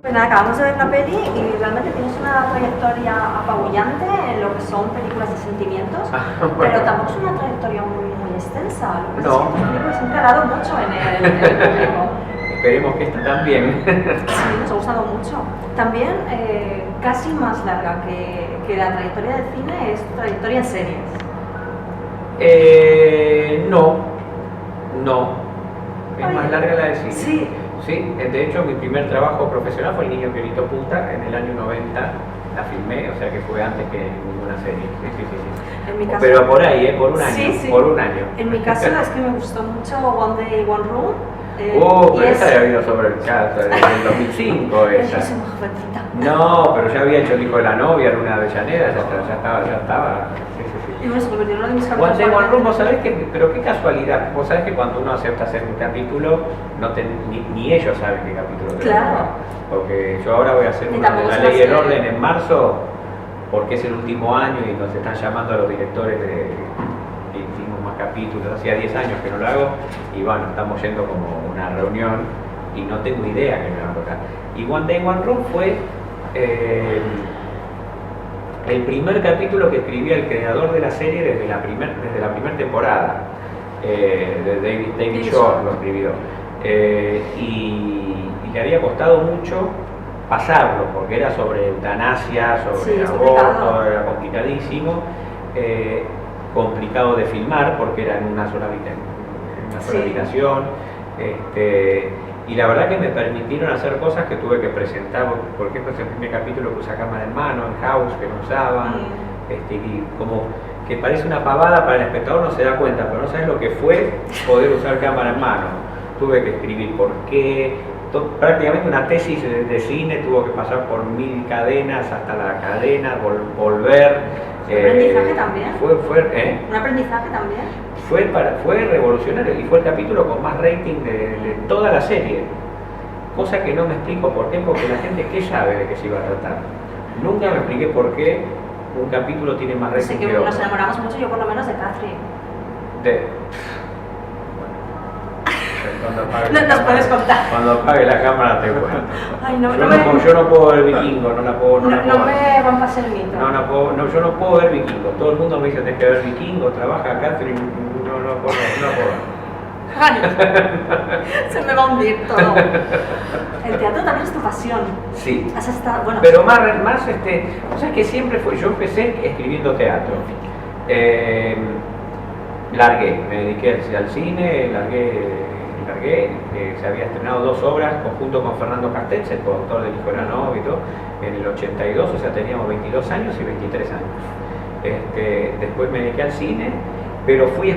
Pues nada, acabamos de ver la peli y realmente tienes una trayectoria apabullante en lo que son películas de sentimientos, Bueno. pero tampoco es una trayectoria muy extensa. Lo que pasa No. es que tus películas han calado mucho en el público. Esperemos que esta también. Sí, nos ha gustado mucho. También casi más larga que la trayectoria del cine es tu trayectoria en series. No. Es más larga la de cine. Sí. Sí, de hecho mi primer trabajo profesional fue El niño que gritó puta en el año 90. La filmé, o sea que fue antes que ninguna serie. Sí. En mi caso, Pero por ahí, por un año. Sí. Por un año. En mi caso es que me gustó mucho One Day, One Room. Pero esa había habido sobre el caso, en el 2005 esa. Es muy jovencita. No, pero ya había hecho el hijo de la novia, era una Avellaneda, ya estaba. Y bueno, se convirtió en uno de mis One capítulos Day, One favoritos. Room, vos sabés que, pero qué casualidad, vos sabés que cuando uno acepta hacer un capítulo, ni ellos saben qué capítulo tenés. Claro. Porque yo ahora voy a hacer Ni uno de tampoco La se Ley y el hace- Orden en marzo, porque es el último año y nos están llamando a los directores que hicimos más capítulos, hacía 10 años que no lo hago, y bueno, estamos yendo como una reunión y no tengo idea que me va a tocar. Y One Day, One Room fue el primer capítulo que escribía el creador de la serie desde la primera temporada, de David Shore lo escribió. Y le había costado mucho pasarlo, porque era sobre eutanasia, sobre Sí, es aborto, complicado. era complicadísimo, complicado de filmar porque era en una sola Sí. habitación. Y la verdad que me permitieron hacer cosas que tuve que presentar, porque este es el primer capítulo que usa cámara en mano, en house, que no usaban, y como que parece una pavada para el espectador, no se da cuenta, pero no sabes lo que fue poder usar cámara en mano. Tuve que escribir por qué, prácticamente una tesis de cine, tuvo que pasar por 1000 cadenas hasta la cadena, volver. ¿Un aprendizaje también? Fue ¿Un aprendizaje también? fue revolucionario y fue el capítulo con más rating de toda la serie. Cosa que no me explico por qué, porque la gente ¿qué sabe de qué se iba a tratar? Nunca me expliqué por qué un capítulo tiene más rating Sé que que nos otro. enamoramos mucho, yo por lo menos de Catherine. Cuando apague No la nos cámara- puedes contar. Cuando apague la cámara te cuento. Ay, no, Yo no puedo ver Vikingo, no la puedo. no me rompas el mito. Yo no puedo ver Vikingo. Todo el mundo me dice tienes que ver Vikingo, trabaja Catherine, no puedo. Ay, se me va a hundir todo. El teatro también es tu pasión. Sí. Has estado, bueno, Pero más o sea que siempre fue, yo empecé escribiendo teatro. Largué, me dediqué al cine, se había estrenado 2 obras conjunto con Fernando Castells, el productor del Hijo de la Novia y todo, en el 82, o sea teníamos 22 años y 23 años. Después me dediqué al cine, pero fui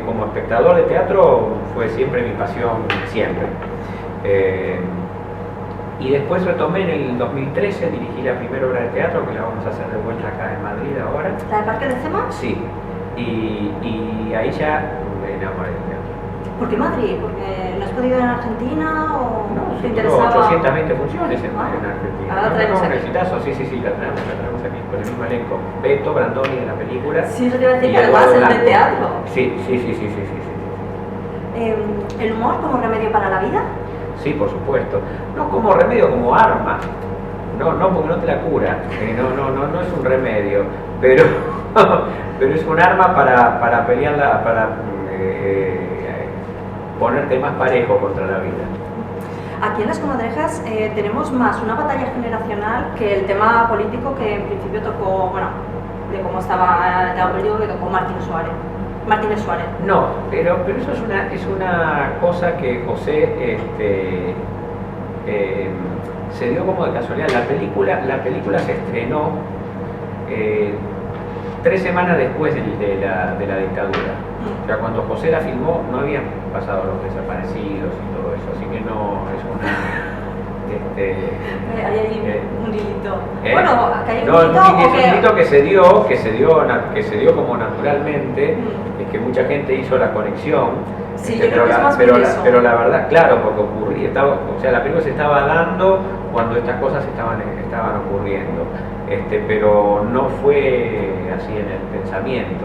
como espectador de teatro, fue siempre mi pasión, siempre. Y después retomé en el 2013, dirigí la primera obra de teatro, que la vamos a hacer de vuelta acá en Madrid ahora. ¿la de Parque de Cema? Sí, y ahí ya me enamoré del teatro. ¿Por qué Madrid? ¿Porque no has podido ir en Argentina o No, te sí, interesaba? 820 funciones en Ah, Argentina. ahora la traemos Un aquí. exitazo, sí, la traemos aquí, con el mismo elenco. Beto Brandoni de la película. Sí, eso te iba a decir, y que además Eduardo es de Blanco. teatro. Sí. ¿El humor como remedio para la vida? Sí, por supuesto. No como remedio, como arma. No, porque no te la cura. No es un remedio. Pero es un arma para pelearla, para ponerte más parejo contra la vida. Aquí en Las Comadrejas tenemos más una batalla generacional que el tema político que en principio tocó, bueno, de cómo estaba el tema político que tocó Martínez Suárez. No, pero eso es una cosa que José se dio como de casualidad. La película se estrenó 3 semanas después de la dictadura. O sea, cuando José la filmó no habían pasado los desaparecidos y todo eso, así que no es una... Hay ahí un hilito. ¿Eh? Bueno, acá hay un No, hilito es o un que... hilito que se dio como naturalmente, es que mucha gente hizo la conexión. Sí, yo creo que es más por eso. Pero la verdad, claro, porque ocurría, o sea, la película se estaba dando cuando estas cosas estaban ocurriendo, pero no fue así en el pensamiento.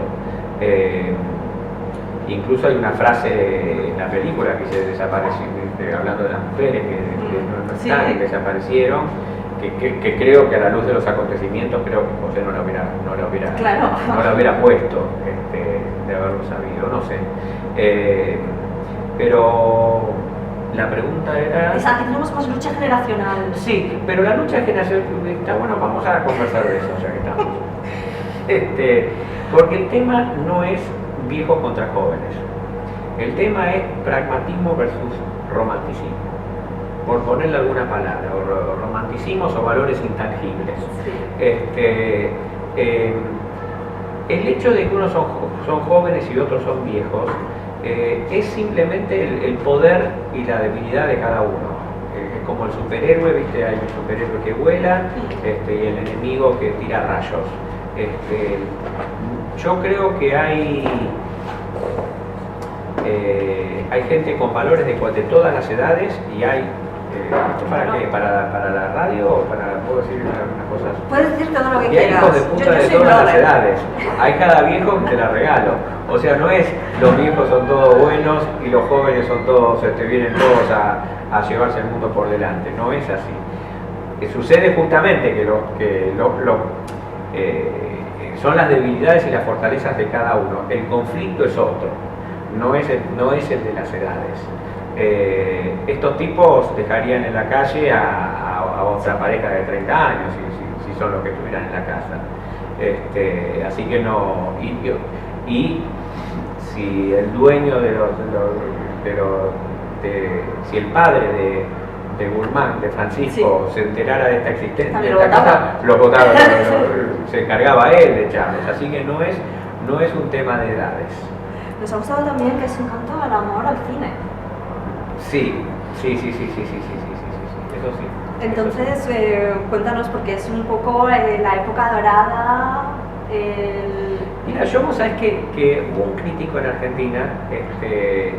incluso hay una frase en la película que se desapareció, hablando de las mujeres que no están, que desaparecieron, que creo que a la luz de los acontecimientos creo que José no lo hubiera puesto, de haberlo sabido, no sé. Pero la pregunta era... Aquí tenemos más lucha generacional. Sí, pero la lucha generacional está bueno, vamos a conversar de eso ya que estamos. Porque el tema no es viejos contra jóvenes. El tema es pragmatismo versus romanticismo. Por ponerle alguna palabra, o romanticismos o valores intangibles. Sí. El hecho de que unos son jóvenes y otros son viejos es simplemente el poder y la debilidad de cada uno. Como el superhéroe, ¿viste? Hay un superhéroe que vuela y el enemigo que tira rayos. Yo creo que hay gente con valores de todas las edades y hay... ¿Para qué? ¿Para la radio o para... ¿Puedo decir algunas cosas? Puedes decir todo lo que quieras. Y hay hijos de puta de todas las edades. Hay cada viejo que te la regalo. O sea, no es los viejos son todos buenos y los jóvenes son todos, vienen todos a llevarse el mundo por delante. No es así. Sucede justamente que son las debilidades y las fortalezas de cada uno. El conflicto es otro. No es el de las edades. Estos tipos dejarían en la calle a otra pareja de 30 años si son los que estuvieran en la casa. Así que no. Y si el dueño si el padre de Guzmán, de Francisco, se enterara de esta existencia, de esta cosa, lo votaba, se encargaba él de echarlos. Así que no es un tema de edades. Nos ha gustado también que es un canto al amor al cine. Sí, eso sí. Entonces, cuéntanos, porque es un poco la época dorada. Mira, vos sabés que hubo un crítico en Argentina que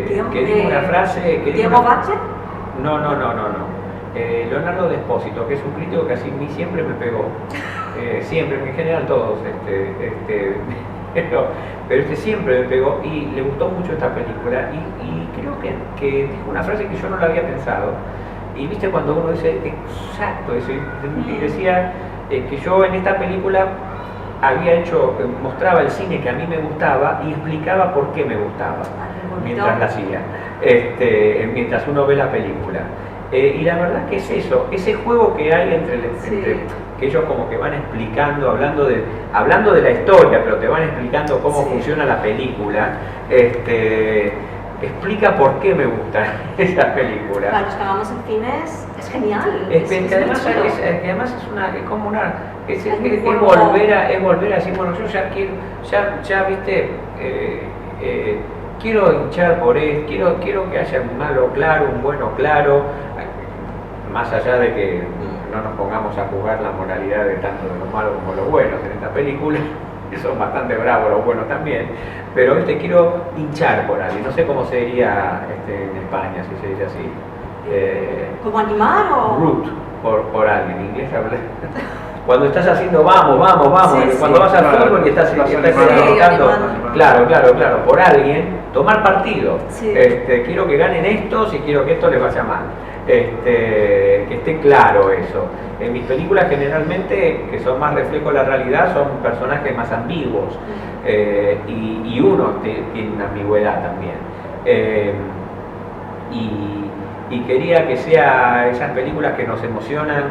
dijo una frase... ¿Diego Bache? No. Leonardo Despósito, que es un crítico que así a mí siempre me pegó. Siempre, en general todos. Pero siempre me pegó y le gustó mucho esta película y creo que dijo una frase que yo no la había pensado y viste cuando uno dice exacto eso y decía que yo en esta película mostraba el cine que a mí me gustaba y explicaba por qué me gustaba mientras la hacía, mientras uno ve la película. Y la verdad que es eso, ese juego que hay entre que ellos como que van explicando, hablando de la historia, pero te van explicando cómo funciona la película, explica por qué me gusta esa película. Para los que hagamos en cines es genial. Que además es volver a decir, bueno, yo ya viste, quiero hinchar por él, quiero que haya un malo claro, un bueno claro, más allá de que no nos pongamos a jugar la moralidad de tanto de los malos como los buenos en esta película, que son bastante bravos los buenos también, pero quiero hinchar por alguien, no sé cómo se diría en España, si se dice así. ¿Como animar o...? Root por alguien, en inglés habla. Cuando estás haciendo vamos, cuando vas al fútbol y estás gritando, claro, por alguien, tomar partido. Quiero que ganen estos y quiero que esto les vaya mal. Que esté claro eso. En mis películas generalmente, que son más reflejo de la realidad, son personajes más ambiguos y uno tiene una ambigüedad también. Y quería que sea esas películas que nos emocionan,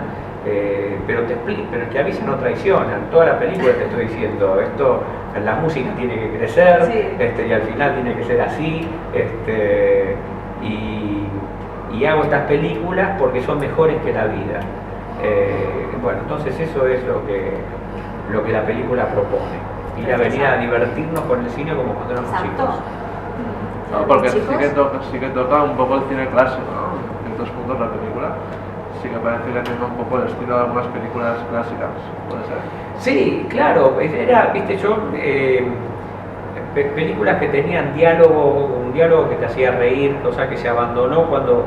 pero que avisan no traicionan. Toda la película te estoy diciendo, la música tiene que crecer, y al final tiene que ser así, y hago estas películas porque son mejores que la vida. Bueno, entonces eso es lo que la película propone. Ir a venir a divertirnos con el cine como cuando éramos chicos. No, porque sí que toca un poco el cine clásico, ¿no? En ciertos puntos la película. Sí que parece que tiene un poco el estilo de algunas películas clásicas, ¿puede ser? Sí, claro, películas que tenían un diálogo que te hacía reír, cosa que se abandonó cuando,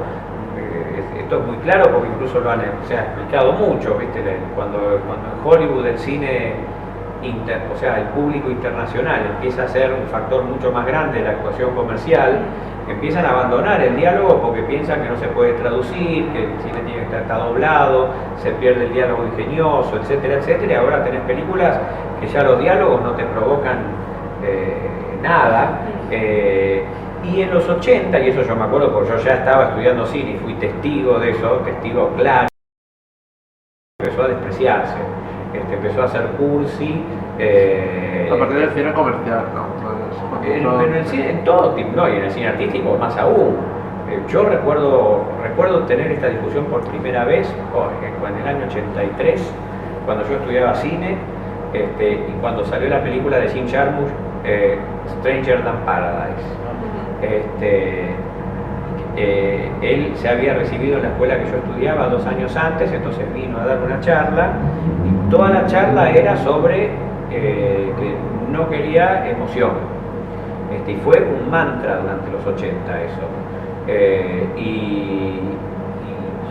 esto es muy claro porque incluso se ha explicado mucho, ¿viste? Cuando en Hollywood el cine o sea, el público internacional empieza a ser un factor mucho más grande de la actuación comercial, empiezan a abandonar el diálogo porque piensan que no se puede traducir, que el cine tiene que estar doblado, se pierde el diálogo ingenioso, etcétera, etcétera. Y ahora tenés películas que ya los diálogos no te provocan nada. Y en los 80, y eso yo me acuerdo porque yo ya estaba estudiando cine y fui testigo de eso, testigo claro, empezó a despreciarse, empezó a hacer cursi. A partir del cine comercial, ¿no? Pero en el cine, en todo tipo, no, y en el cine artístico más aún. Yo recuerdo tener esta discusión por primera vez en el año 83, cuando yo estudiaba cine, y cuando salió la película de Jim Jarmusch, Stranger Than Paradise. Él se había recibido en la escuela que yo estudiaba 2 años antes, entonces vino a dar una charla, y toda la charla era sobre que no quería emoción. Y fue un mantra durante los 80 eso. Y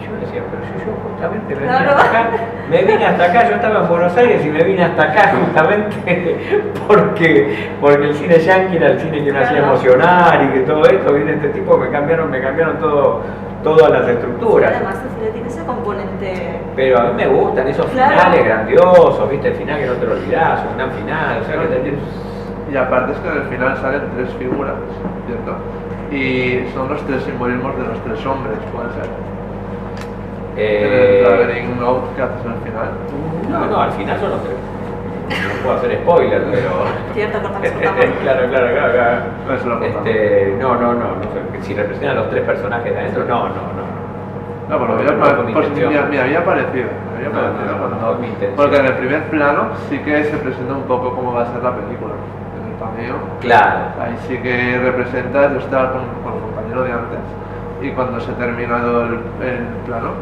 yo decía, pero si yo justamente me vine hasta acá, yo estaba en Buenos Aires y me vine hasta acá justamente porque el cine yankee era el cine que me hacía emocionar, y que todo esto, viene este tipo, me cambiaron todas las estructuras. Sí, además el cine tiene ese componente. Pero a mí me gustan esos finales grandiosos, ¿viste? El final que no te lo olvidás, un gran final, o sea que tenés... Y aparte es que en el final salen 3 figuras, ¿cierto? Y son los 3 simbolismos de los 3 hombres, puede ser. El traveling note que haces al final. No, al final son los 3. No puedo hacer spoiler, pero... Cierto, cortamos. Claro. Eso lo contamos. No, si representan a los 3 personajes de adentro, no. No, pero me había parecido. Porque en el primer plano sí que se presenta un poco cómo va a ser la película. En el paneo. Claro. Ahí sí que representa, yo estaba con el compañero de antes, y cuando se ha terminado el plano,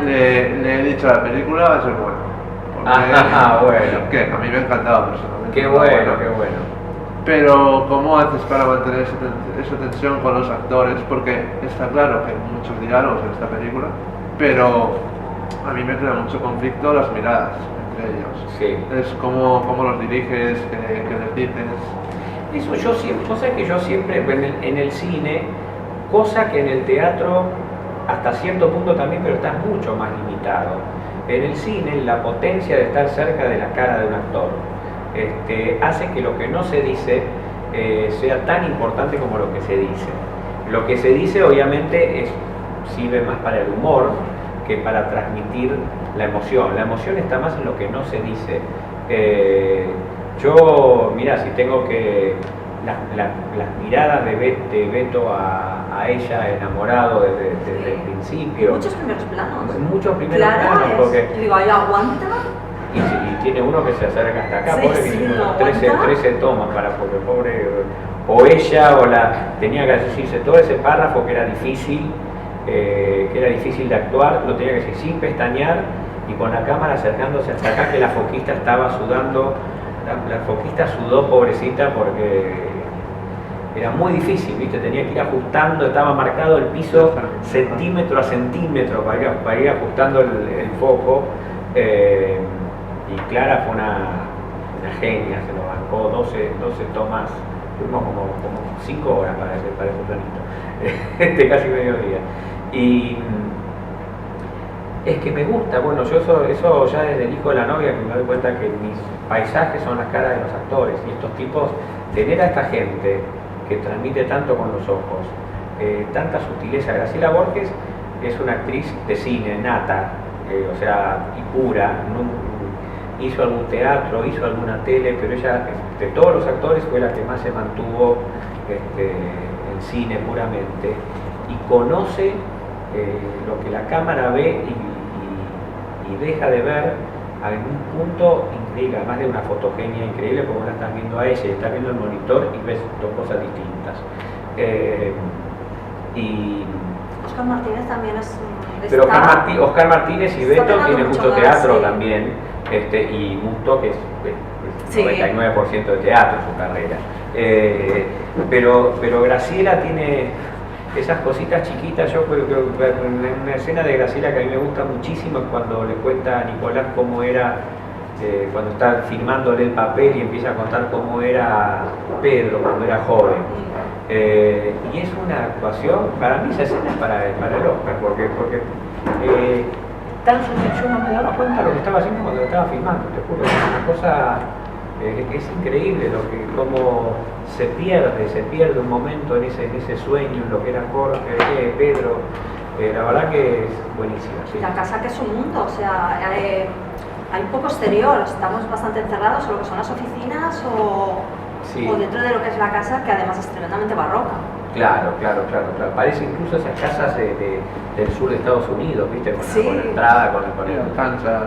le he dicho, la película va a ser buena. Bueno. Que a mí me ha encantado personalmente. Qué bueno. Pero ¿cómo haces para mantener esa tensión con los actores? Porque está claro que hay muchos diálogos en esta película, pero a mí me crea mucho conflicto las miradas entre ellos. Sí. Es cómo los diriges, qué les dices. Eso yo siempre, en el cine, cosa que en el teatro hasta cierto punto también, pero está mucho más limitado. En el cine, la potencia de estar cerca de la cara de un actor hace que lo que no se dice sea tan importante como lo que se dice. Lo que se dice obviamente sirve más para el humor que para transmitir la emoción. La emoción está más en lo que no se dice. Yo, mira, si tengo que... Las miradas de Beto a ella enamorado desde el principio. Muchos primeros planos. Muchos primeros planos. Porque... Yo digo, ahí aguanta. Y tiene uno que se acerca hasta acá, Sí, pobre, que tiene no 13 tomas porque pobre, o ella tenía que decirse todo ese párrafo que era difícil de actuar, lo tenía que decir sin pestañear y con la cámara acercándose hasta acá, que la foquista estaba sudando, la foquista sudó, pobrecita, porque era muy difícil, ¿viste? Tenía que ir ajustando, estaba marcado el piso centímetro a centímetro para ir ajustando el foco. Y Clara fue una genia, se lo bancó 12 tomas, tuvimos como 5 horas para ese planito, casi mediodía. Y es que me gusta, bueno, yo eso ya desde El hijo de la novia, que me doy cuenta que mis paisajes son las caras de los actores, y estos tipos, tener a esta gente que transmite tanto con los ojos, tanta sutileza. Graciela Borges es una actriz de cine nata, o sea, y pura. Hizo algún teatro, hizo alguna tele, pero ella, de todos los actores, fue la que más se mantuvo en cine puramente, y conoce lo que la cámara ve y deja de ver a un punto increíble, además de una fotogenia increíble, porque vos la estás viendo a ella y estás viendo el monitor y ves 2 cosas distintas. Y Oscar Martínez también es pero Oscar Martínez y Beto tienen mucho teatro sí. también, y Musto, que es sí. 99% de teatro en su carrera. Pero Graciela tiene esas cositas chiquitas. Yo creo que una escena de Graciela que a mí me gusta muchísimo es cuando le cuenta a Nicolás cómo era cuando está filmándole el papel y empieza a contar cómo era Pedro cuando era joven. Y es una actuación, para mí esa escena es para el Oscar, porque tan yo no me daba cuenta de lo que estaba haciendo cuando lo estaba filmando, te juro, es una cosa, es increíble cómo se pierde un momento en ese sueño, en lo que era Jorge, Pedro, la verdad que es buenísima. Sí. La casa que es un mundo, o sea, hay poco exterior, estamos bastante encerrados en lo que son las oficinas o dentro de lo que es la casa, que además es tremendamente barroca. Claro. Parece incluso esas casas del sur de Estados Unidos, ¿viste? Con la entrada,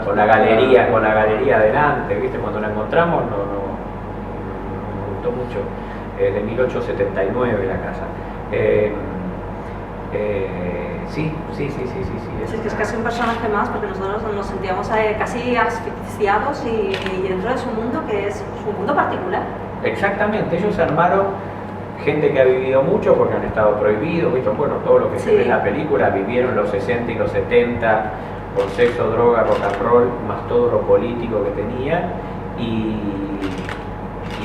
con la galería adelante, ¿viste? Cuando la encontramos me gustó mucho. De 1879 la casa. Sí. Es que es casi un personaje más, porque nosotros nos sentíamos casi asfixiados y dentro de su mundo, que es su mundo particular. Exactamente, ellos armaron gente que ha vivido mucho porque han estado prohibidos, ¿viste? Bueno, todo lo que se ve en la película, vivieron los 60 y los 70 con sexo, droga, rock and roll, más todo lo político que tenía y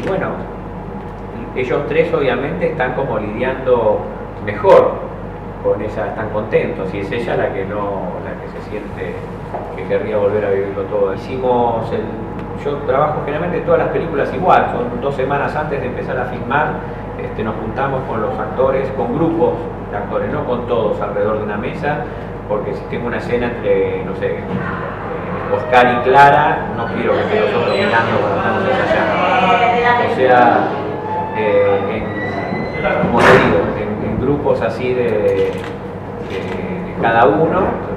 bueno, ellos tres obviamente están como lidiando mejor con esa, están contentos y es ella la que se siente que querría volver a vivirlo todo. Yo trabajo generalmente todas las películas igual, son 2 semanas antes de empezar a filmar, nos juntamos con los actores, con grupos de actores, no con todos alrededor de una mesa, porque si tengo una escena entre, no sé, Oscar y Clara, no quiero que esté nosotros mirando cuando estamos ensayando. O sea, como te digo, en grupos así de cada uno,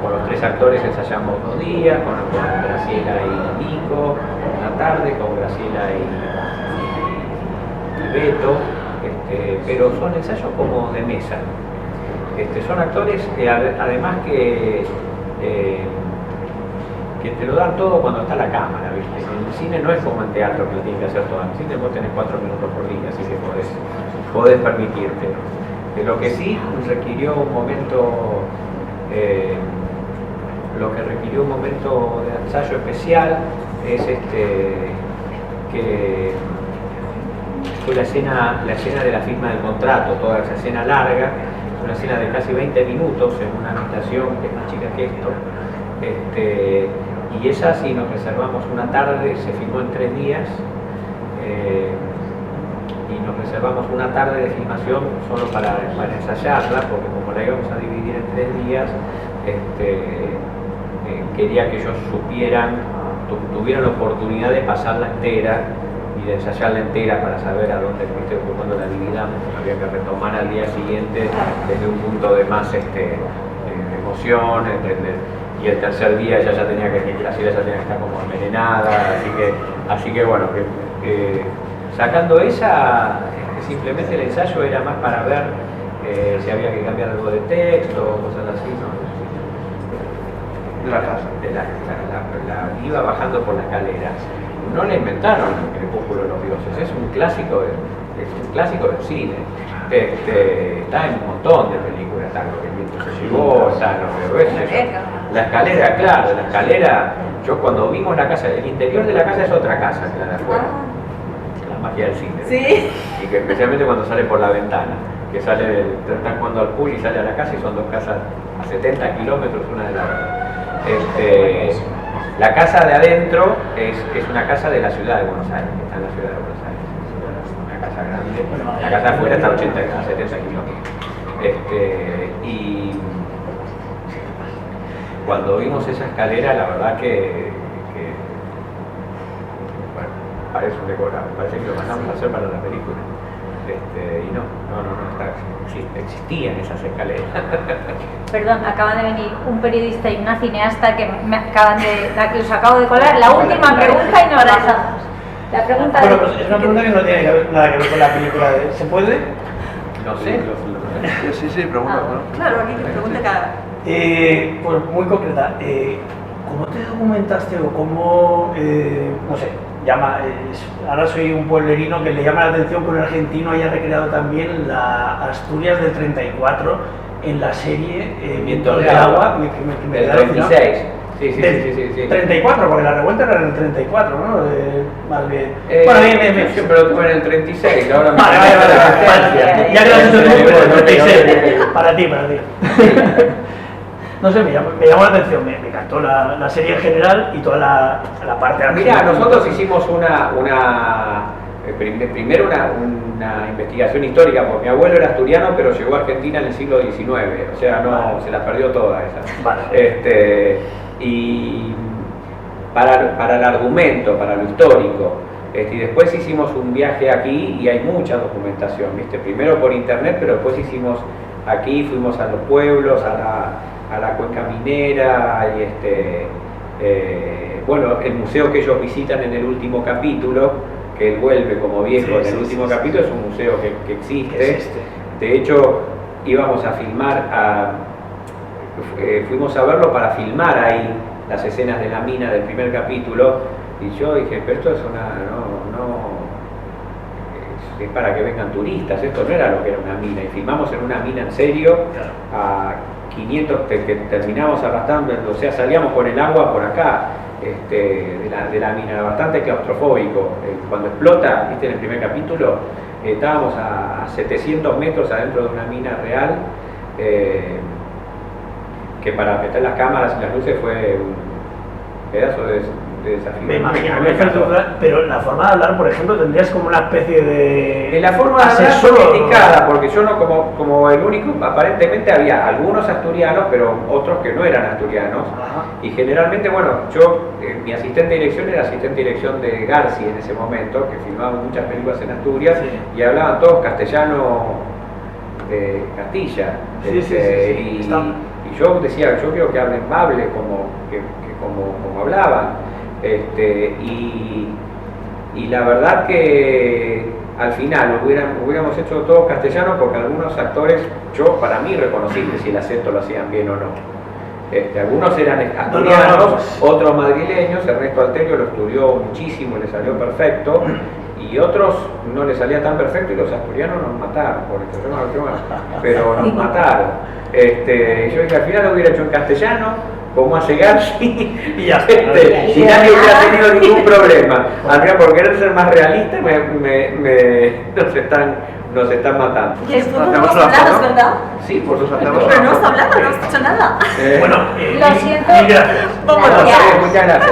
con los 3 actores ensayamos 2 días, con Graciela y Nico una tarde, con Graciela y Beto, pero son ensayos como de mesa. Son actores que además que te lo dan todo cuando está la cámara, ¿viste? En el cine no es como en teatro que lo tienen que hacer todo. En el cine vos tenés 4 minutos por día, así que podés permitirte. Lo que sí requirió un momento, de ensayo especial es que fue la escena de la firma del contrato, toda esa escena larga, una escena de casi 20 minutos en una habitación que es más chica que esto. Y esa sí nos reservamos una tarde, se filmó en 3 días y nos reservamos una tarde de filmación solo para ensayarla, porque como la íbamos a dividir en 3 días, quería que ellos tuvieran la oportunidad de pasarla entera y de ensayarla entera para saber a dónde, cuando la dividamos, había que retomar al día siguiente desde un punto de más emoción, y el tercer día ella ya tenía que estar como envenenada, así que bueno, sacando esa, simplemente el ensayo era más para ver si había que cambiar algo de texto o cosas así, ¿no? De la casa. Iba bajando por la escalera. No le inventaron el Crepúsculo de los Dioses, es un clásico del cine. Está en un montón de películas, está Lo que el viento se llevó, está la escalera, claro, la escalera. Yo cuando vimos la casa, el interior de la casa es otra casa que la de afuera. La magia del cine. Sí. Y que especialmente cuando sale por la ventana, que están jugando al pool y sale a la casa y son 2 casas a 70 kilómetros una de la otra. La casa de adentro es una casa de la ciudad de Buenos Aires, que está en la ciudad de Buenos Aires, es una casa grande. La casa de afuera está a 70 kilómetros. Y cuando vimos esa escalera, la verdad que bueno, parece un decorado, parece que lo mandamos a hacer para la película. Y no existían esas escaleras. Perdón, acaban de venir un periodista y una cineasta que os acabo de colar. La última pregunta y nos pasamos. La pregunta bueno, pues es una pregunta que no tiene nada que ver con la película. ¿Se puede? No sé. Sí, pregunta. Claro, aquí te pregunte cada... Pues muy concreta. ¿Cómo te documentaste o cómo, no sé, ahora soy un pueblerino que le llama la atención que un argentino haya recreado también la Asturias del 34 en la serie Vientos de Agua, del 36. Sí, sí, Del sí, sí, sí. 34, porque la revuelta era en el 34, ¿no? Más bien. Bueno, bien. siempre lo tuve en el 36, ahora me Vale. Ya que lo has hecho tú, pero el 36. Para ti. No sé, me llamó la atención, me encantó la serie en general y toda la parte Mira, nosotros hicimos primero una investigación histórica, porque mi abuelo era asturiano, pero llegó a Argentina en el siglo XIX, o sea, no se la perdió toda esa. Vale. Y para el argumento, para lo histórico, y después hicimos un viaje aquí y hay mucha documentación, ¿viste? Primero por internet, pero después hicimos aquí, fuimos a los pueblos, a la cuenca minera, y bueno, el museo que ellos visitan en el último capítulo, que él vuelve como viejo en el último capítulo, es un museo que existe. De hecho, íbamos a filmar, fuimos a verlo para filmar ahí las escenas de la mina del primer capítulo, y yo dije, pero esto es es para que vengan turistas, esto no era lo que era una mina, y filmamos en una mina en serio, a 500, que terminamos arrastrando, o sea, salíamos con el agua por acá, de la mina, bastante claustrofóbico. Cuando explota, viste, en el primer capítulo, estábamos a 700 metros adentro de una mina real, que para meter las cámaras y las luces fue un pedazo de desafío. Me imagino, pero la forma de hablar, por ejemplo, tendrías como una especie de... La forma de hablar fue criticada, porque yo no, como el único, aparentemente había algunos asturianos, pero otros que no eran asturianos. Ajá. Y generalmente, bueno, mi asistente de dirección era asistente de dirección de Garci en ese momento, que filmaba muchas películas en Asturias, y hablaban todos castellano de Castilla. Y yo decía, yo quiero que hablen bable como hablaban. Y la verdad que al final hubiéramos hecho todo castellano, porque algunos actores, para mí reconocible si el acento lo hacían bien o no. Algunos eran asturianos, otros madrileños. Ernesto Alterio lo estudió muchísimo y le salió perfecto, y otros no le salía tan perfecto, y los asturianos nos mataron, pero nos mataron. Yo dije, al final lo hubiera hecho en castellano, como hace Garci, y ya y nadie hubiera tenido ningún problema. Al final, por querer ser más realista, nos están matando. Y después no hemos hablado, ¿verdad? Sí, por supuesto. Pero no hemos hablado, no hemos dicho nada. Bueno, lo siento. Gracias. Muchas gracias.